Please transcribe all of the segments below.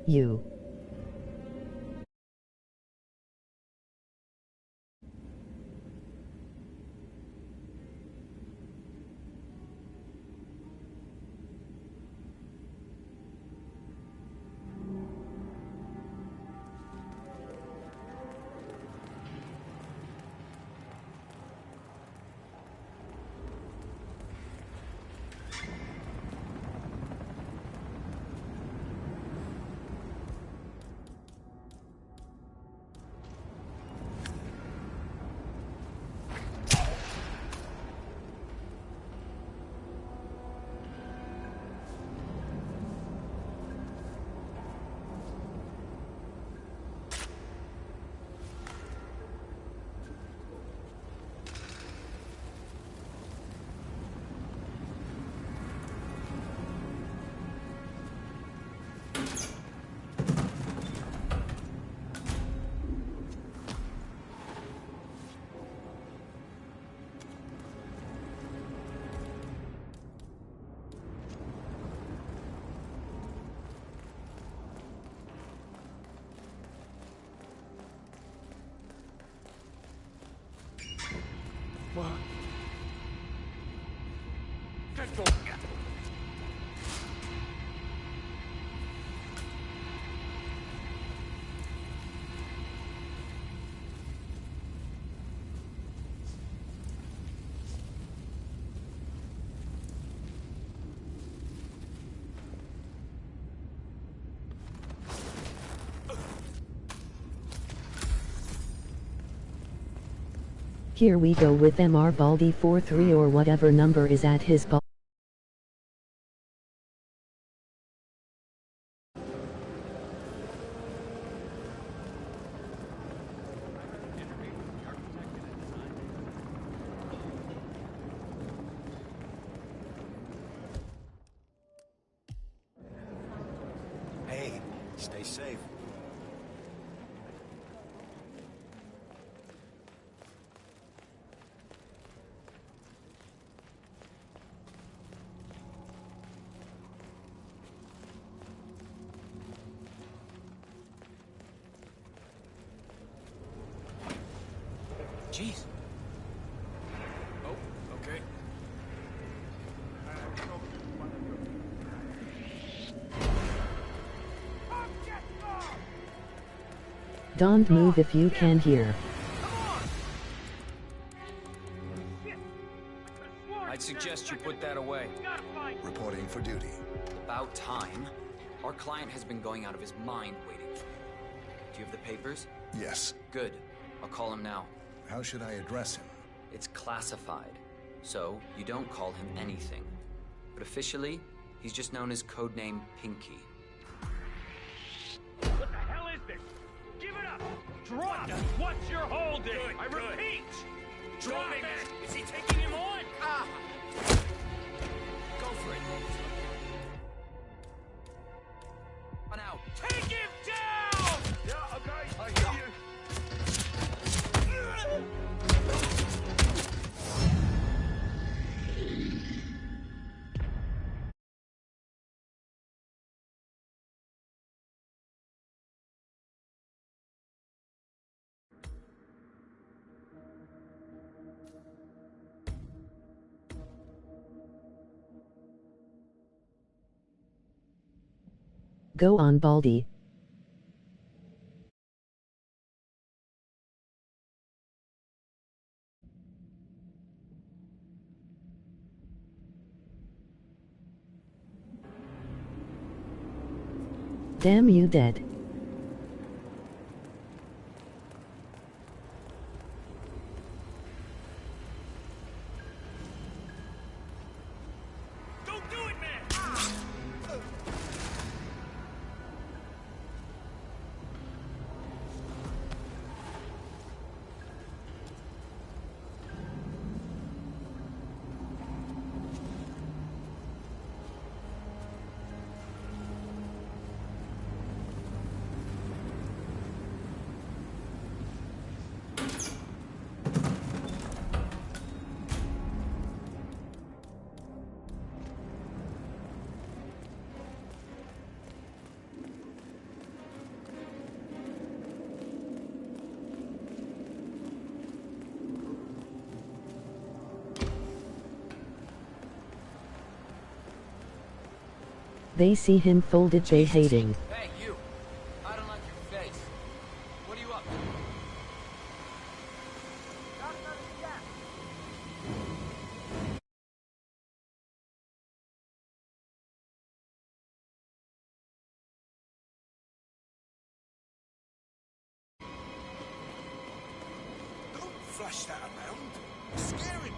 You. What? Get go. Here we go with MR Baldy 43 or whatever number is at his ball. Hey, stay safe. Jeez. Oh, okay. Don't move if you can hear. I'd suggest you put that away. Reporting for duty. About time. Our client has been going out of his mind waiting for you. Do you have the papers? Yes. Good. I'll call him now. How should I address him? It's classified, so you don't call him anything. But officially, he's just known as codename Pinky. What the hell is this? Give it up! Drop what you're holding! I repeat! Drop it! Is he taking him on? Ah! Go for it. On out. Take him down! Yeah, okay, I hear you. Go on, Baldy. Damn you dead. Don't do it, man! They see him folded, they hating. Hey, you! I don't like your face. What are you up to? Don't flash that around. You're scaring me.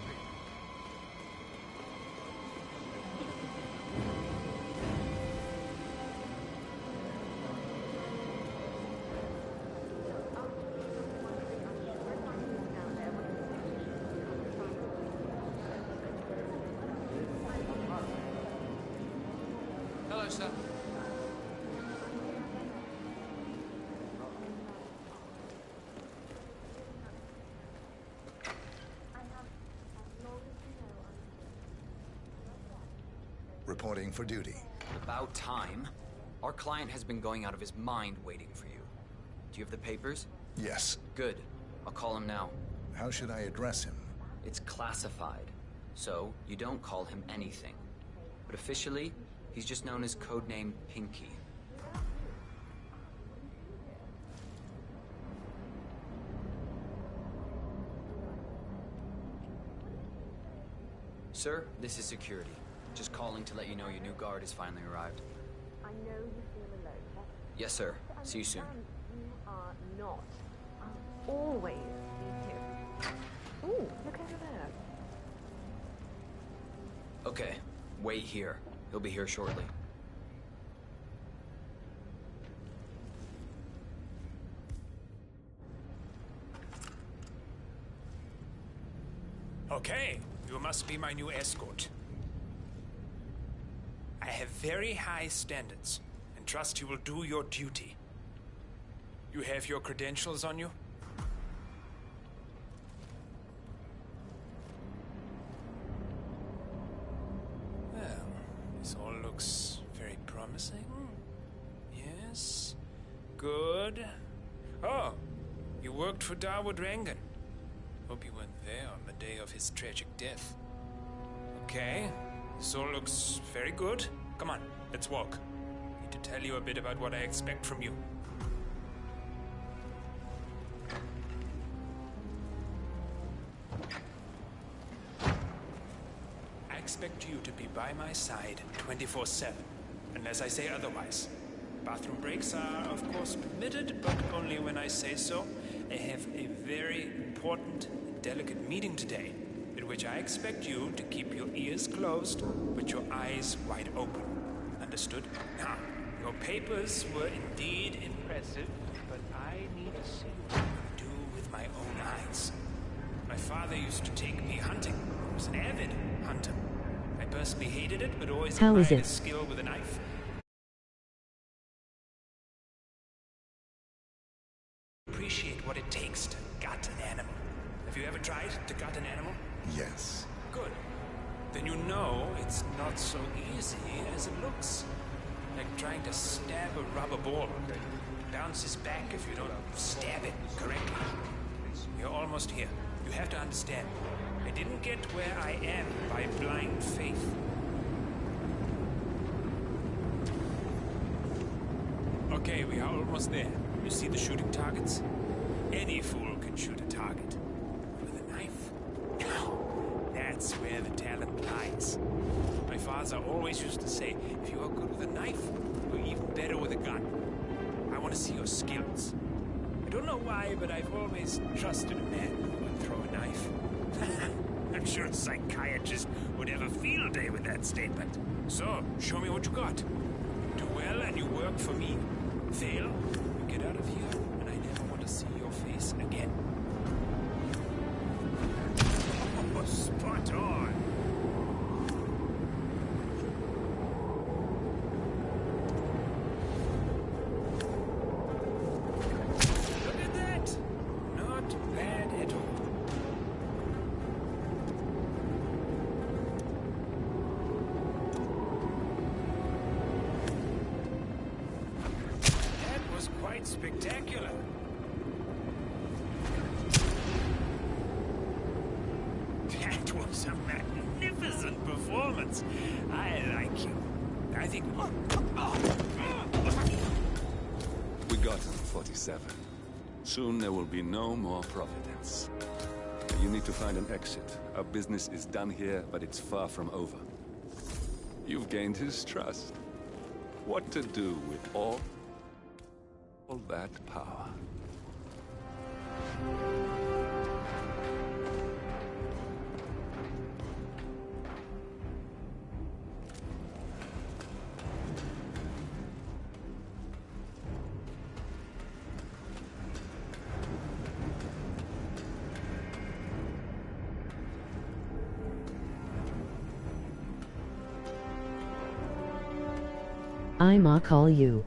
Hello, sir. Reporting for duty. About time. Our client has been going out of his mind waiting for you. Do you have the papers? Yes. Good. I'll call him now. How should I address him? It's classified, so you don't call him anything. But officially, he's just known as codename Pinky. Sir, this is security. Just calling to let you know your new guard has finally arrived. I know you feel alone. Yes, sir. See you soon. You are not. I'll always be here. Ooh, look over there. Okay, wait here. He'll be here shortly. Okay, you must be my new escort. I have very high standards, and trust you will do your duty. You have your credentials on you? Well, this all looks very promising. Yes. Good. Oh, you worked for Dawood Rangan. Hope you weren't there on the day of his tragic death. Okay, this all looks very good. Come on, let's walk. Need to tell you a bit about what I expect from you. I expect you to be by my side 24/7, unless I say otherwise. Bathroom breaks are, of course, permitted, but only when I say so. I have a very important and delicate meeting today, in which I expect you to keep your ears closed, but your eyes wide open. Understood? Now, your papers were indeed impressive, but I need to see what I do with my own eyes. My father used to take me hunting. He was an avid hunter. I personally hated it, but always How is admired it? his skill with a knife. Appreciate what it takes to gut an animal. Have you ever tried to gut an animal? Yes. Good. Then you know it's not so easy as it looks. Like trying to stab a rubber ball. It bounces back if you don't stab it correctly. You're almost here. You have to understand. I didn't get where I am by blind faith. Okay, we are almost there. You see the shooting targets? Any fool can shoot a target. With a knife? No. That's where the talent lies. My father always used to say, if you are good with a knife, you're even better with a gun. I want to see your skills. I don't know why, but I've always trusted a man who would throw a knife. I'm sure a psychiatrist would have a field day with that statement. So, show me what you got. Do well and you work for me. Fail, you get out of here, and I never want to see your face again. Oh, spot on. Look at that. Not bad at all. That was quite spectacular. That was a magnificent performance. I like you. I think... We got him, 47. Soon there will be no more Providence. You need to find an exit. Our business is done here, but it's far from over. You've gained his trust. What to do with all that power? I'ma call you.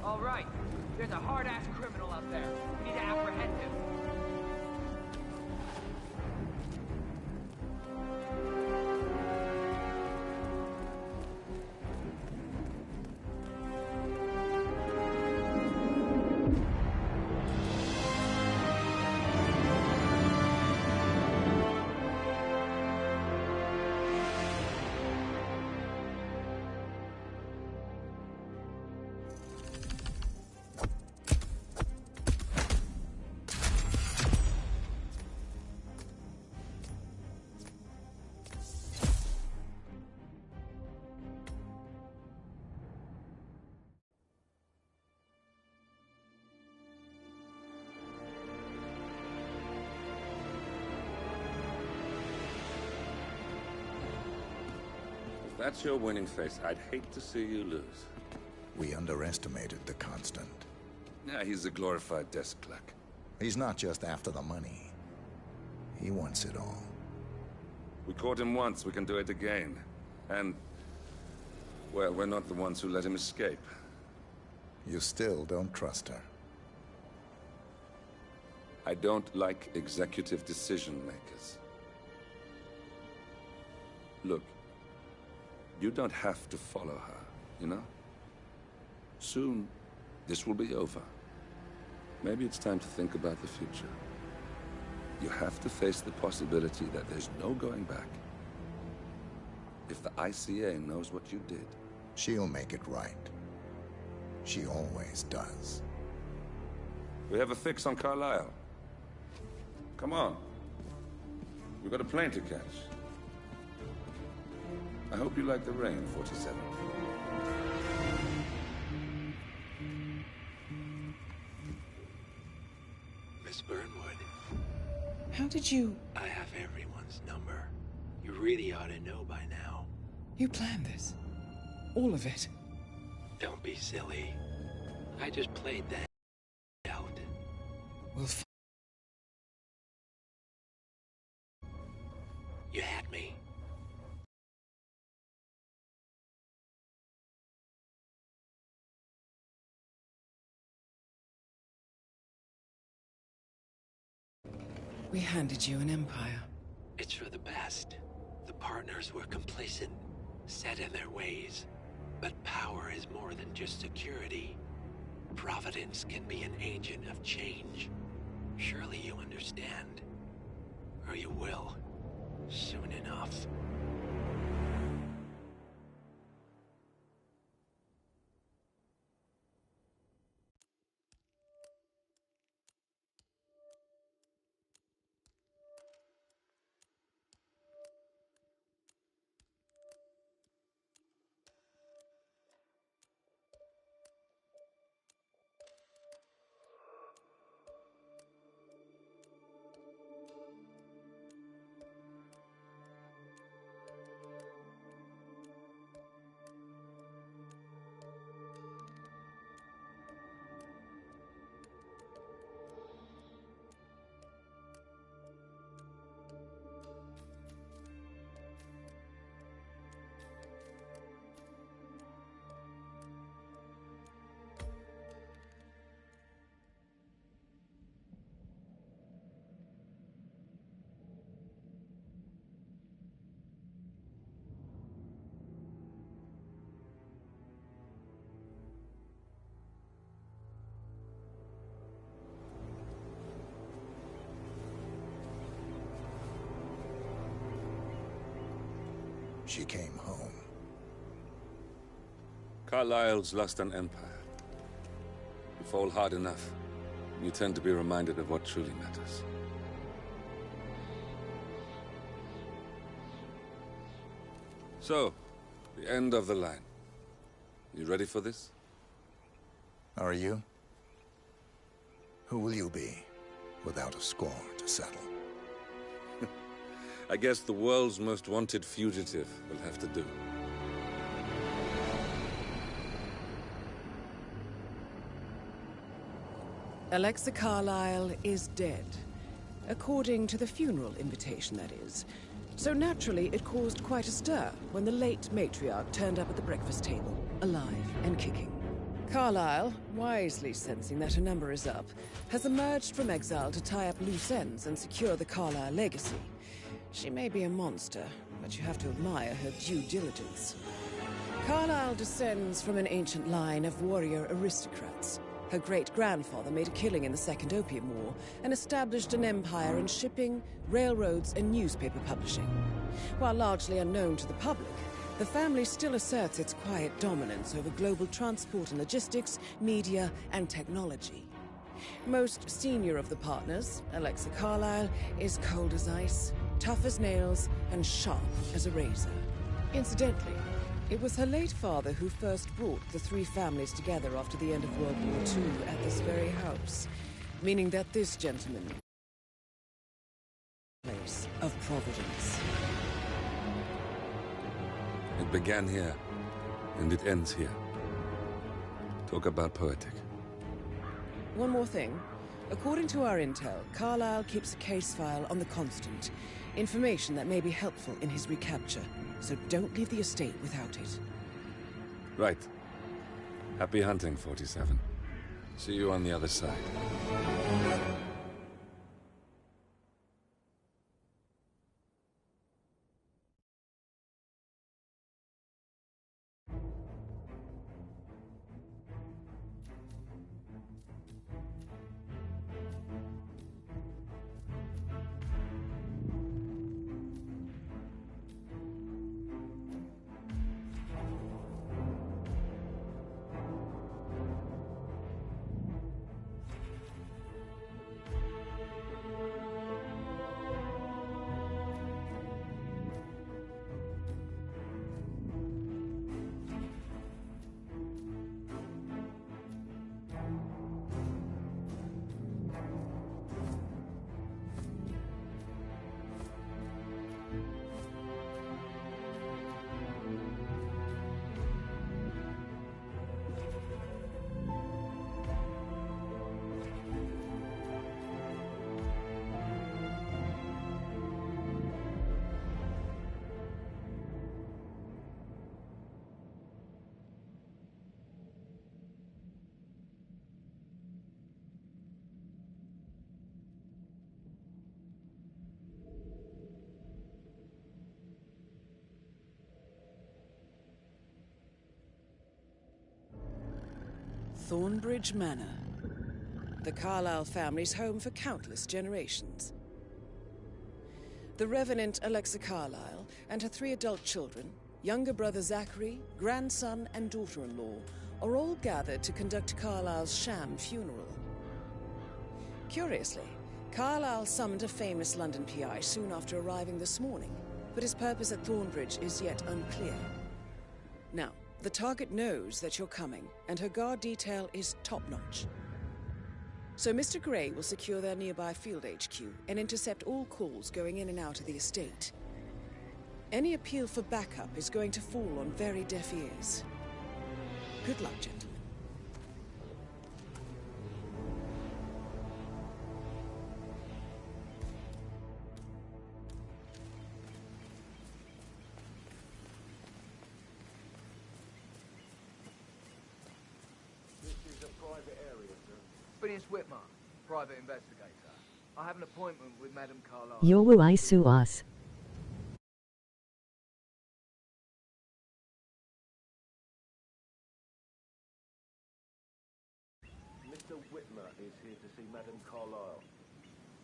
All right. There's a hard-ass criminal out there. We need to apprehend him. If that's your winning face, I'd hate to see you lose. We underestimated the Constant. Yeah, he's a glorified desk clerk. He's not just after the money. He wants it all. We caught him once, we can do it again. And, well, we're not the ones who let him escape. You still don't trust her. I don't like executive decision makers. Look, you don't have to follow her, you know? Soon, this will be over. Maybe it's time to think about the future. You have to face the possibility that there's no going back. If the ICA knows what you did... She'll make it right. She always does. We have a fix on Carlisle. Come on. We've got a plane to catch. I hope you like the rain, 47. Miss Burnwood, How did you... I have everyone's number. You really ought to know by now. You planned this? All of it? Don't be silly. I just played that out. Well, You had me. We handed you an empire. It's for the best. The partners were complacent, set in their ways. But power is more than just security. Providence can be an agent of change. Surely you understand. Or you will. Soon enough. She came home. Carlyle's lost an empire. You fall hard enough, you tend to be reminded of what truly matters. So, the end of the line. You ready for this? Are you? Who will you be, without a score to settle? I guess the world's most wanted fugitive will have to do. Alexa Carlyle is dead. According to the funeral invitation, that is. So naturally, it caused quite a stir when the late matriarch turned up at the breakfast table, alive and kicking. Carlyle, wisely sensing that her number is up, has emerged from exile to tie up loose ends and secure the Carlyle legacy. She may be a monster, but you have to admire her due diligence. Carlyle descends from an ancient line of warrior aristocrats. Her great-grandfather made a killing in the Second Opium War and established an empire in shipping, railroads, and newspaper publishing. While largely unknown to the public, the family still asserts its quiet dominance over global transport and logistics, media, and technology. Most senior of the partners, Alexa Carlyle, is cold as ice, tough as nails, and sharp as a razor. Incidentally, it was her late father who first brought the three families together after the end of World War II at this very house, meaning that this gentleman place of providence. It began here, and it ends here. Talk about poetic. One more thing. According to our intel, Carlyle keeps a case file on the Constant. Information that may be helpful in his recapture, so don't leave the estate without it. Right. Happy hunting, 47. See you on the other side. Thornbridge Manor, the Carlyle family's home for countless generations. The Revenant Alexa Carlyle and her 3 adult children, younger brother Zachary, grandson, and daughter-in-law, are all gathered to conduct Carlyle's sham funeral. Curiously, Carlyle summoned a famous London PI soon after arriving this morning, but his purpose at Thornbridge is yet unclear. Now, the target knows that you're coming, and her guard detail is top-notch. So Mr. Gray will secure their nearby field HQ and intercept all calls going in and out of the estate. Any appeal for backup is going to fall on very deaf ears. Good luck, gentlemen. Phineas Whitmer, private investigator. I have an appointment with Madame Carlyle. Yowu Isu Us. Mr. Whitmer is here to see Madame Carlyle.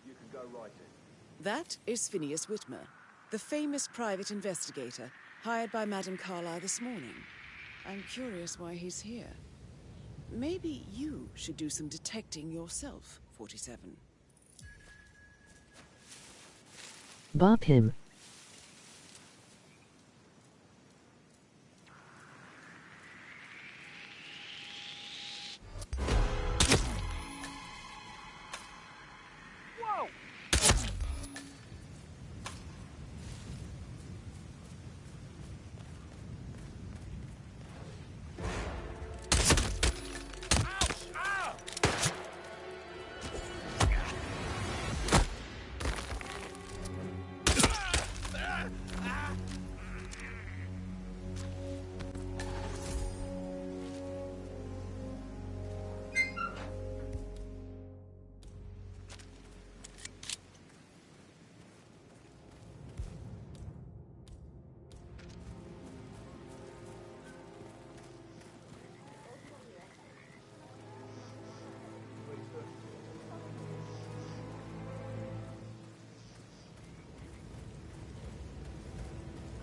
You can go right in. That is Phineas Whitmer, the famous private investigator hired by Madame Carlyle this morning. I'm curious why he's here. Maybe you should do some detecting yourself, 47. Bop him. Whoa!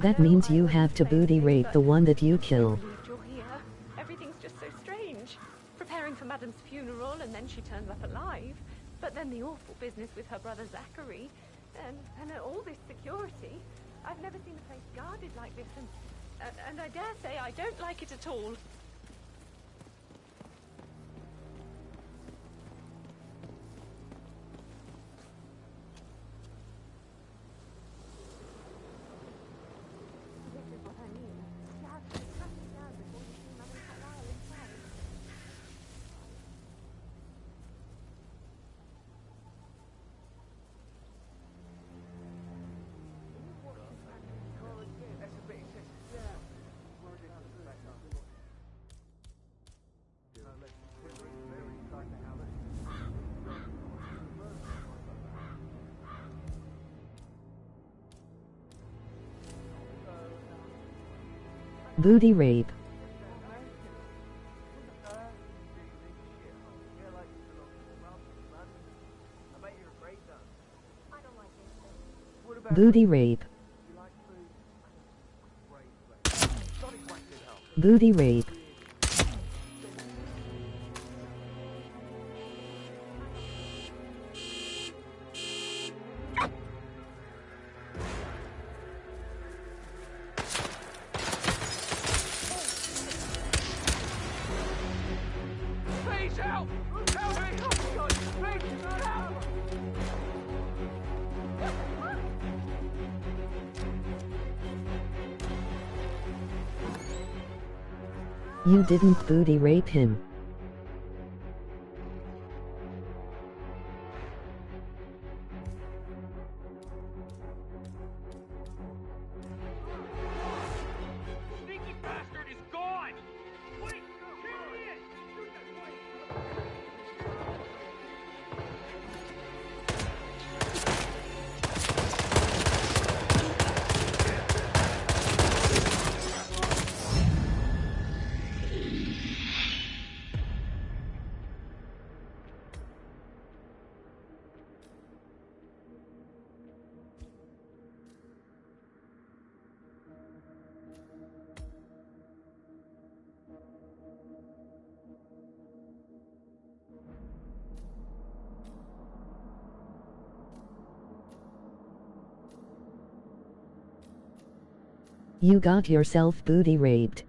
That means you have to booty rape the one that you kill. You're here. Everything's just so strange. Preparing for Madame's funeral, and then she turns up alive. But then the awful business with her brother Zachary, and all this security. I've never seen a place guarded like this, and I dare say I don't like it at all. This is what I mean. You have to track it down before you see Madame Carlyle inside. Booty rape. Booty rape. Booty rape. Please help! Help me! Oh, God, please help! You didn't booty rape him. Sneaky bastard is gone! Wait! Here he is! Shoot that You got yourself booty raped.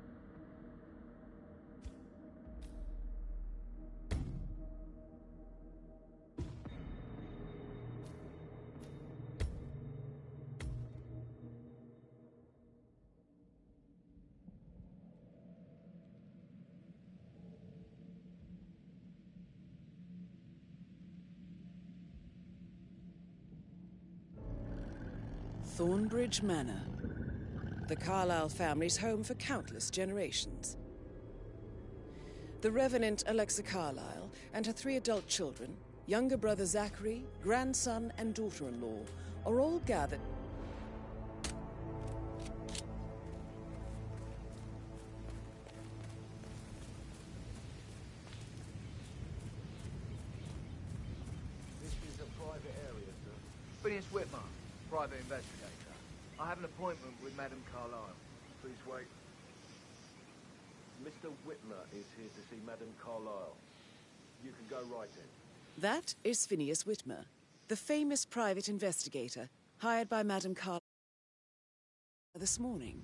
Thornbridge Manor. The Carlyle family's home for countless generations. The Revenant Alexa Carlyle and her 3 adult children, younger brother Zachary, grandson and daughter-in-law, are all gathered. This is a private area, sir. Phineas Whitmer, private investigator. I have an appointment with Madame Carlyle. Please wait. Mr. Whitmer is here to see Madame Carlyle. You can go right in. That is Phineas Whitmer, the famous private investigator hired by Madame Carlyle this morning.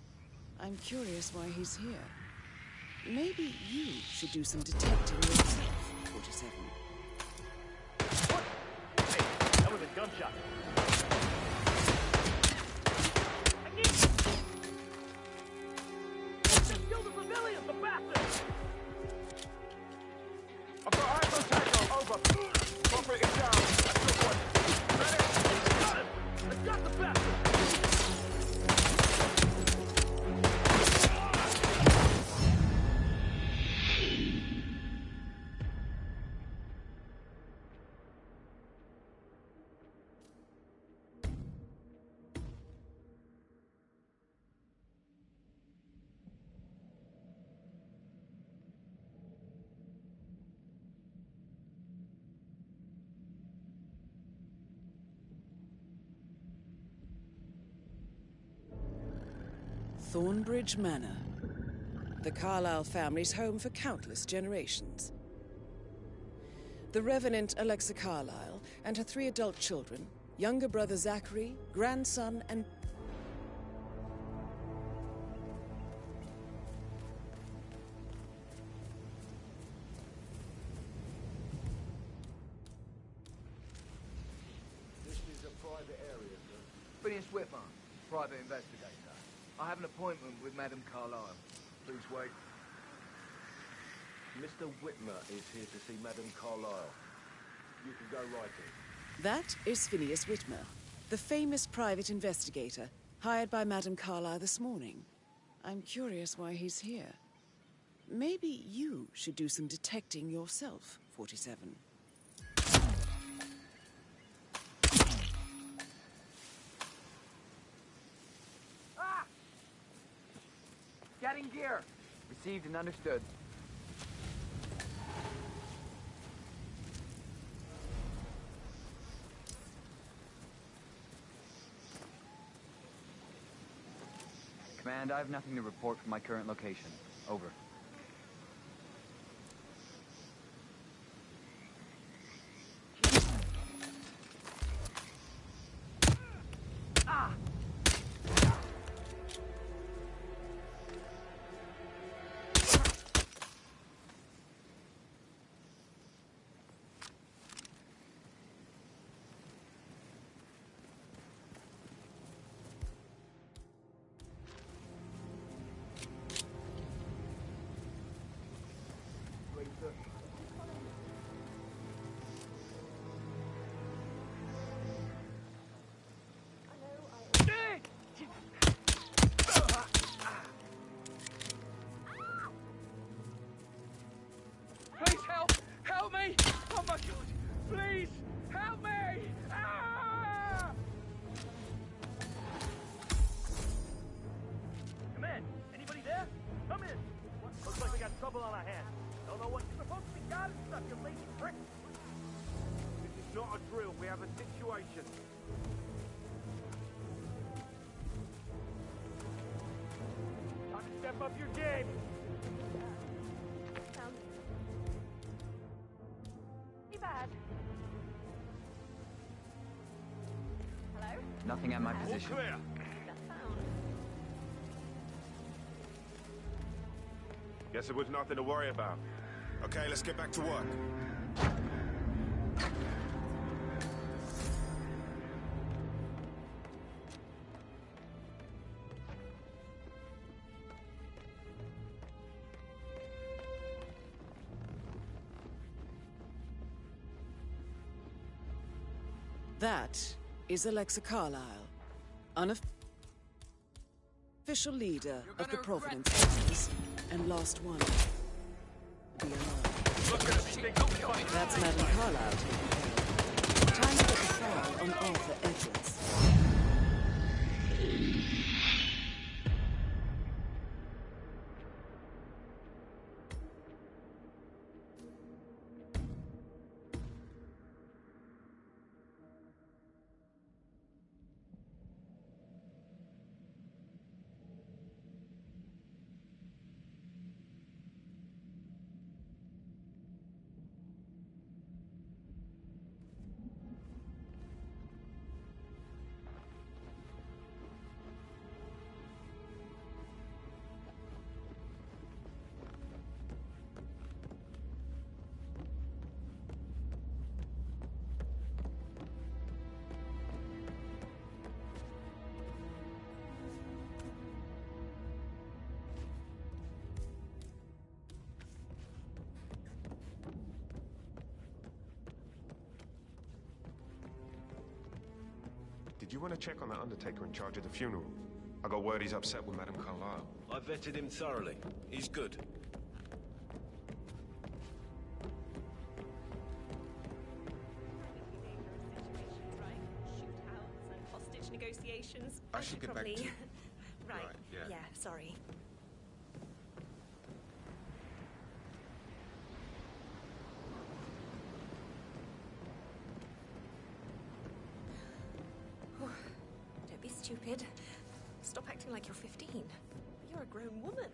I'm curious why he's here. Maybe you should do some detecting yourself, 47. What? Hey, that was a gunshot. Kill the civilians, the bastards! I've got hypotaco, over. Corporate is down. That's the one. Medic! Got him! I got the bastard! Thornbridge Manor. The Carlyle family's home for countless generations. The Revenant Alexa Carlyle and her 3 adult children, younger brother Zachary, grandson and... This is a private area, sir. Phineas Whitmer, private investigator. I have an appointment with Madame Carlyle. Please wait. Mr. Whitmer is here to see Madame Carlyle. You can go right in. That is Phineas Whitmer, the famous private investigator hired by Madame Carlyle this morning. I'm curious why he's here. Maybe you should do some detecting yourself, 47. Getting gear. Received and understood. Command, I have nothing to report from my current location. Over. Please help! Help me! Oh my god! Please! Help me! Ah! Come in. Anybody there? Come in. Looks like we got trouble on our hands. Don't know what you're supposed to be guarding stuff, you lazy prick. This is not a drill. We have a situation. Time to step up your game. Sounds pretty bad. Hello? Nothing at my Hello? position. Clear. That sound. Guess it was nothing to worry about. Okay, let's get back to work. That is Alexa Carlyle, unofficial leader of the Providence Forces, and lost one. Be alive. That's Madame Carlyle taking care of. Time to get the file on Arthur Edwards. Did you want to check on that undertaker in charge of the funeral? I got word he's upset with Madame Carlyle. I vetted him thoroughly. He's good. Hostage negotiations. I should get back to... Right. yeah. Yeah, sorry. Don't be stupid. Stop acting like you're 15. You're a grown woman.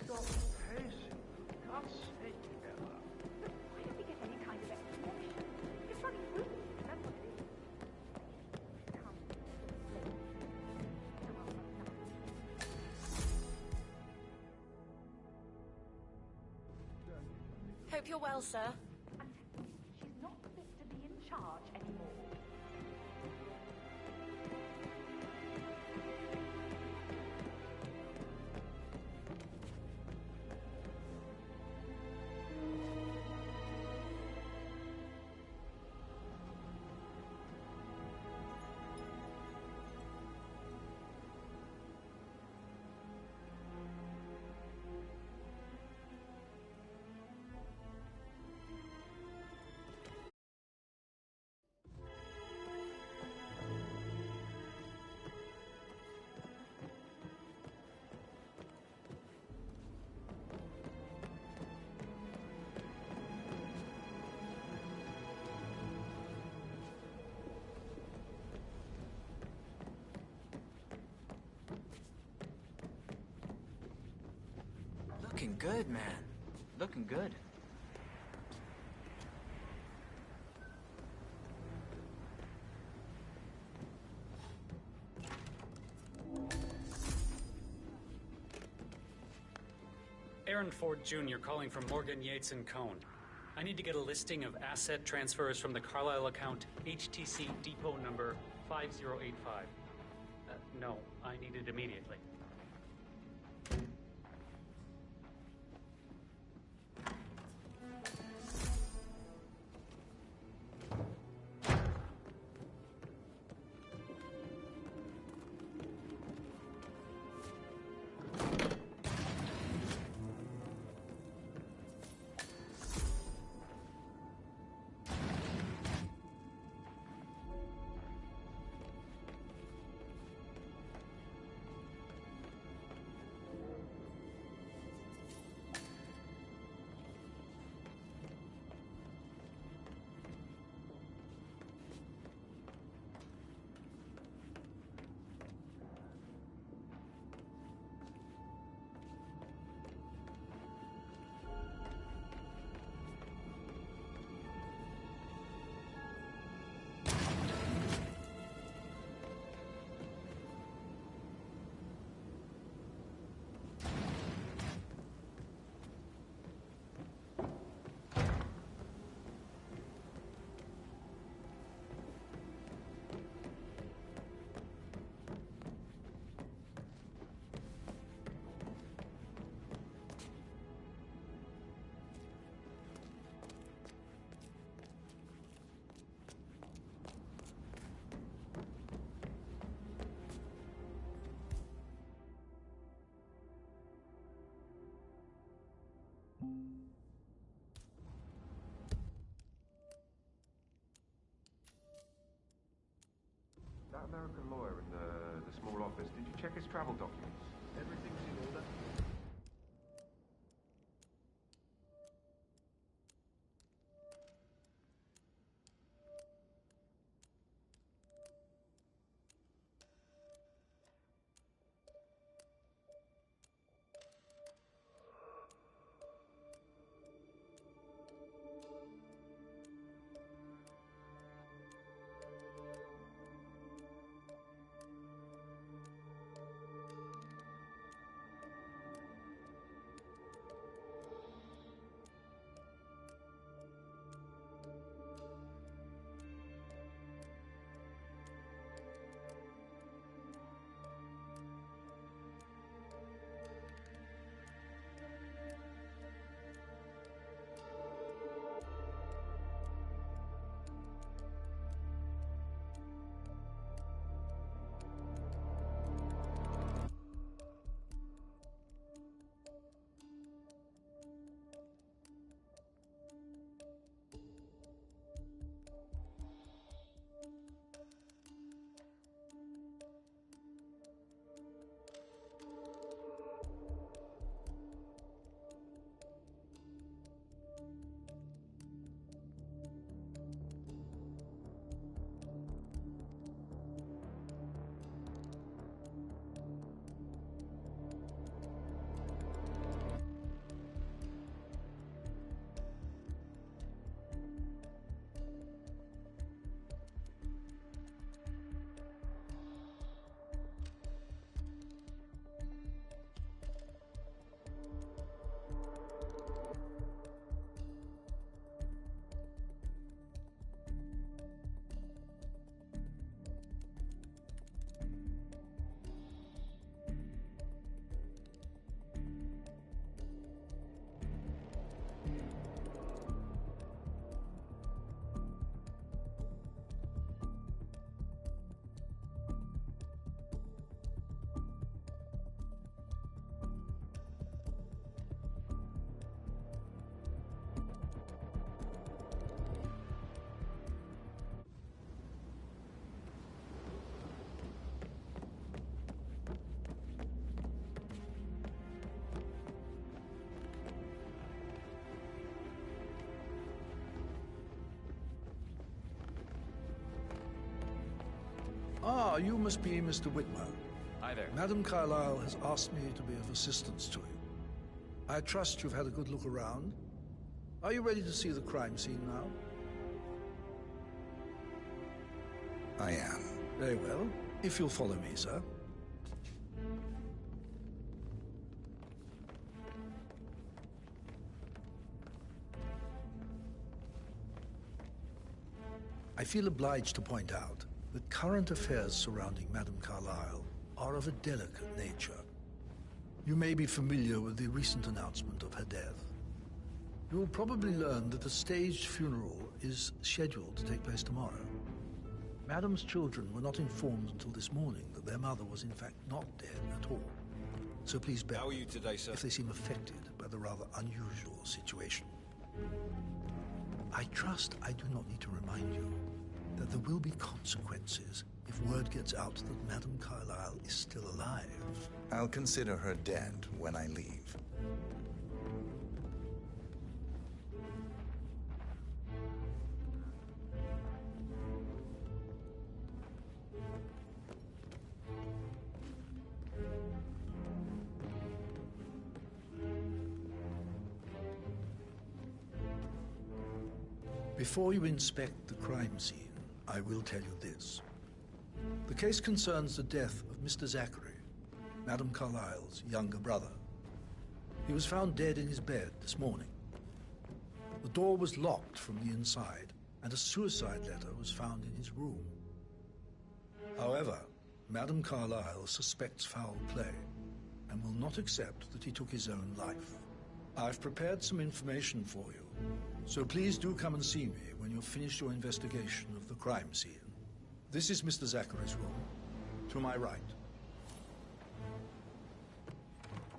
Stop pacing. For God's sake, Ella. Why don't we get any kind of explanation? It's running through. That's what it is. Hope you're well, sir. She's not fit to be in charge anymore. Looking good, man. Looking good. Aaron Ford Jr. calling from Morgan, Yates & Cohn. I need to get a listing of asset transfers from the Carlisle account HTC depot number 5085. No, I need it immediately. American lawyer in the small office. Did you check his travel documents? Everything's in order? Ah, you must be Mr. Whitman. Hi there. Madam Carlyle has asked me to be of assistance to you. I trust you've had a good look around. Are you ready to see the crime scene now? I am. Very well. If you'll follow me, sir. I feel obliged to point out that current affairs surrounding Madame Carlyle are of a delicate nature. You may be familiar with the recent announcement of her death. You will probably learn that a staged funeral is scheduled to take place tomorrow. Madame's children were not informed until this morning that their mother was in fact not dead at all. So please bear How are you today, sir? if they seem affected by the rather unusual situation. I trust I do not need to remind you that there will be consequences if word gets out that Madame Carlyle is still alive. I'll consider her dead when I leave. Before you inspect the crime scene, I will tell you this. The case concerns the death of Mr. Zachary, Madame Carlyle's younger brother. He was found dead in his bed this morning. The door was locked from the inside, and a suicide letter was found in his room. However, Madame Carlyle suspects foul play and will not accept that he took his own life. I've prepared some information for you, so please do come and see me when you've finished your investigation of the crime scene. This is Mr. Zachary's room, to my right.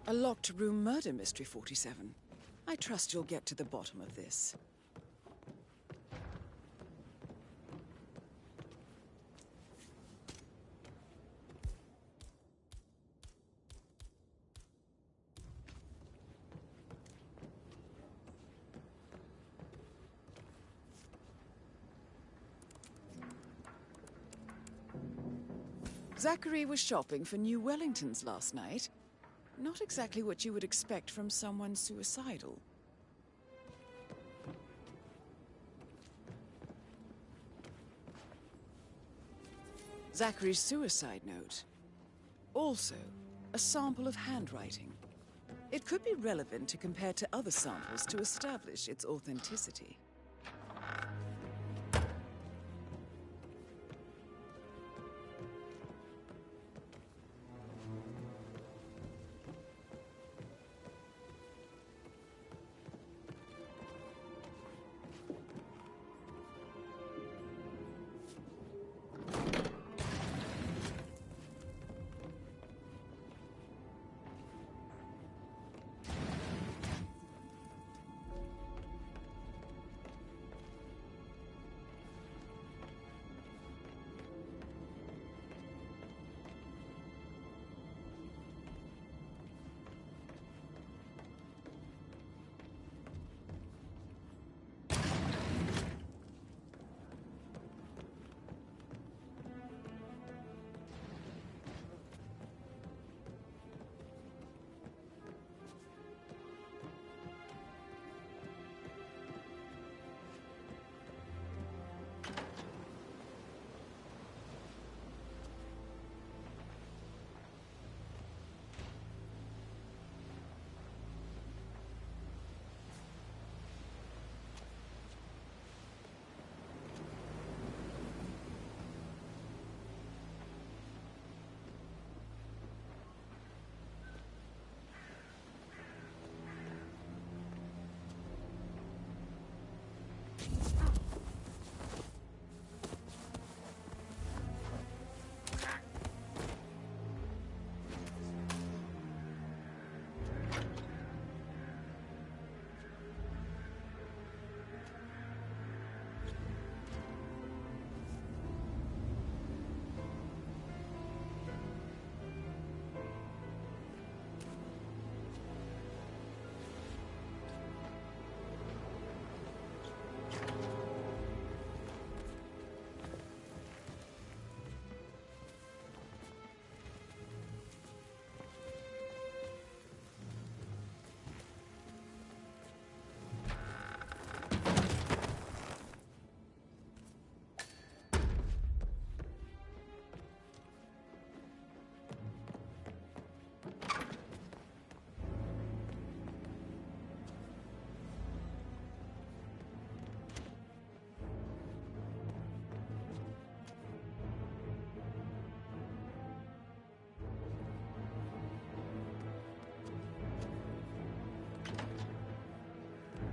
A locked room murder mystery, 47. I trust you'll get to the bottom of this. Zachary was shopping for new Wellingtons last night. Not exactly what you would expect from someone suicidal. Zachary's suicide note. Also, a sample of handwriting. It could be relevant to compare to other samples to establish its authenticity.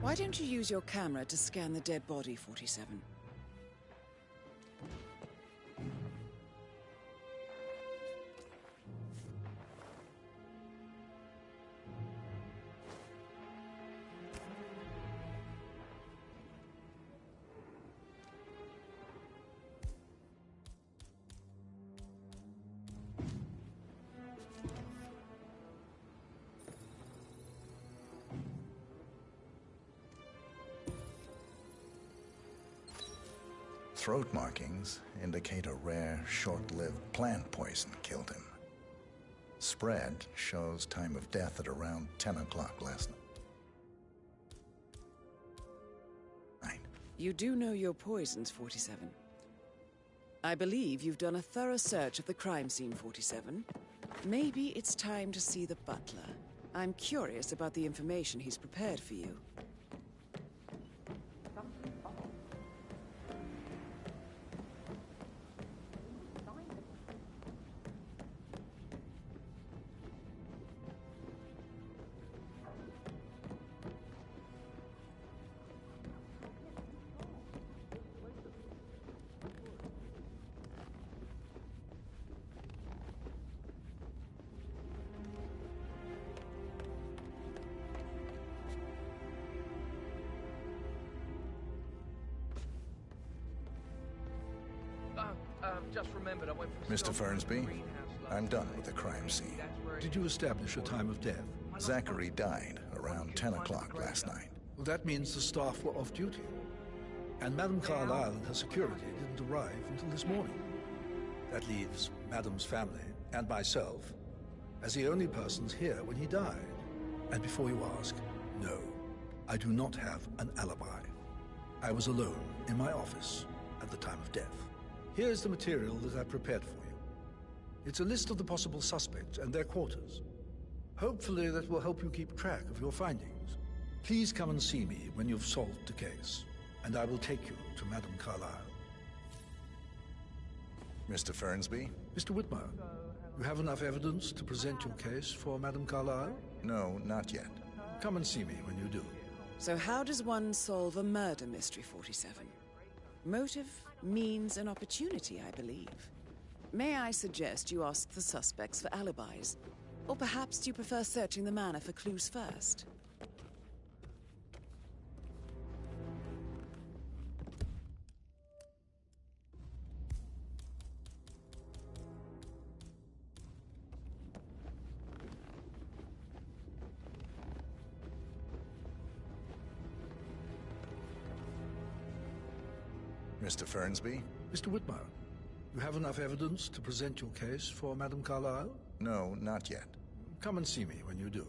Why don't you use your camera to scan the dead body, 47? Throat markings indicate a rare, short-lived plant poison killed him. Spread shows time of death at around 10 o'clock last night. You do know your poisons, 47. I believe you've done a thorough search of the crime scene, 47. Maybe it's time to see the butler. I'm curious about the information he's prepared for you. Just remembered I went for Mr. Fernsby, I'm done with the crime scene. Did you establish a time of death? Zachary died around 10 o'clock last night. Well, that means the staff were off duty. And Madame Carlyle and her security didn't arrive until this morning. That leaves Madam's family, and myself as the only persons here when he died. And before you ask, no, I do not have an alibi. I was alone in my office at the time of death. Here's the material that I prepared for you. It's a list of the possible suspects and their quarters. Hopefully that will help you keep track of your findings. Please come and see me when you've solved the case, and I will take you to Madame Carlyle. Mr. Fernsby? Mr. Whitmer, you have enough evidence to present your case for Madame Carlyle? No, not yet. Come and see me when you do. So how does one solve a murder mystery, 47? Motive, means, and opportunity, I believe. May I suggest you ask the suspects for alibis? Or perhaps you prefer searching the manor for clues first? Mr. Fernsby? Mr. Whitmer, you have enough evidence to present your case for Madame Carlyle? No, not yet. Come and see me when you do.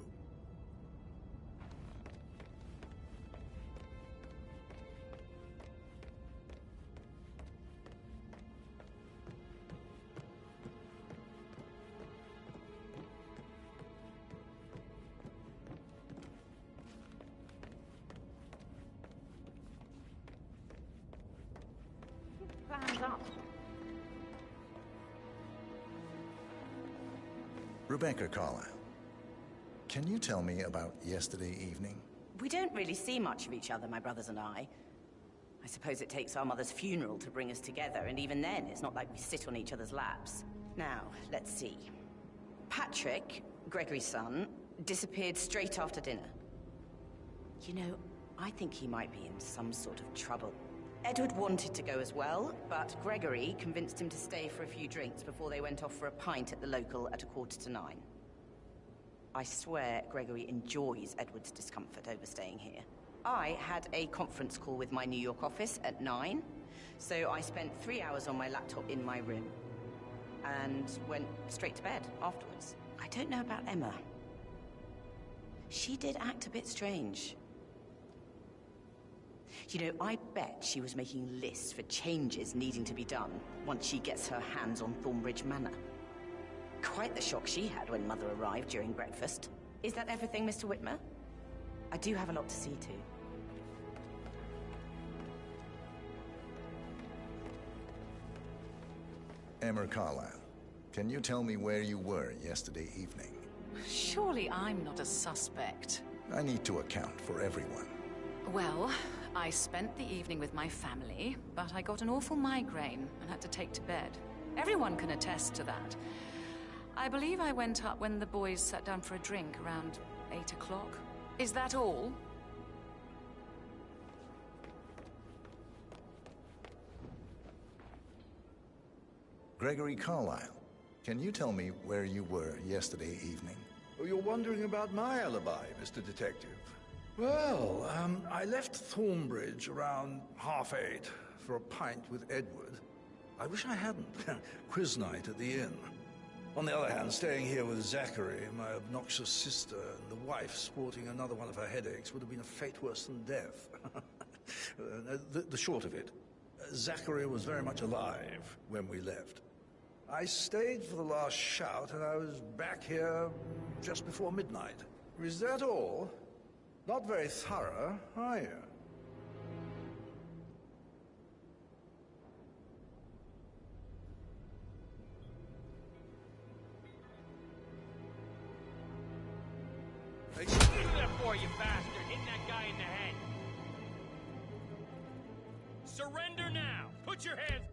Plans up. Rebecca Carlyle, can you tell me about yesterday evening? We don't really see much of each other, my brothers and I. I suppose it takes our mother's funeral to bring us together, and even then, it's not like we sit on each other's laps. Now, let's see. Patrick, Gregory's son, disappeared straight after dinner. You know, I think he might be in some sort of trouble. Edward wanted to go as well, but Gregory convinced him to stay for a few drinks before they went off for a pint at the local at 9:15. I swear Gregory enjoys Edward's discomfort over staying here. I had a conference call with my New York office at 9, so I spent 3 hours on my laptop in my room and went straight to bed afterwards. I don't know about Emma. She did act a bit strange. You know, I bet she was making lists for changes needing to be done once she gets her hands on Thornbridge Manor. Quite the shock she had when Mother arrived during breakfast. Is that everything, Mr. Whitmer? I do have a lot to see to. Emma Carlyle, can you tell me where you were yesterday evening? Surely I'm not a suspect. I need to account for everyone. Well, I spent the evening with my family, but I got an awful migraine and had to take to bed. Everyone can attest to that. I believe I went up when the boys sat down for a drink around 8 o'clock. Is that all? Gregory Carlyle, can you tell me where you were yesterday evening? Oh, you're wondering about my alibi, Mr. Detective. Well, I left Thornbridge around 8:30 for a pint with Edward. I wish I hadn't. Quiz night at the inn. On the other hand, staying here with Zachary, my obnoxious sister, and the wife sporting another one of her headaches would have been a fate worse than death. The short of it, Zachary was very much alive when we left. I stayed for the last shout, and I was back here just before midnight. Is that all? Not very thorough, are you? Hey, what are you there for, you bastard? Hitting that guy in the head. Surrender now! Put your hands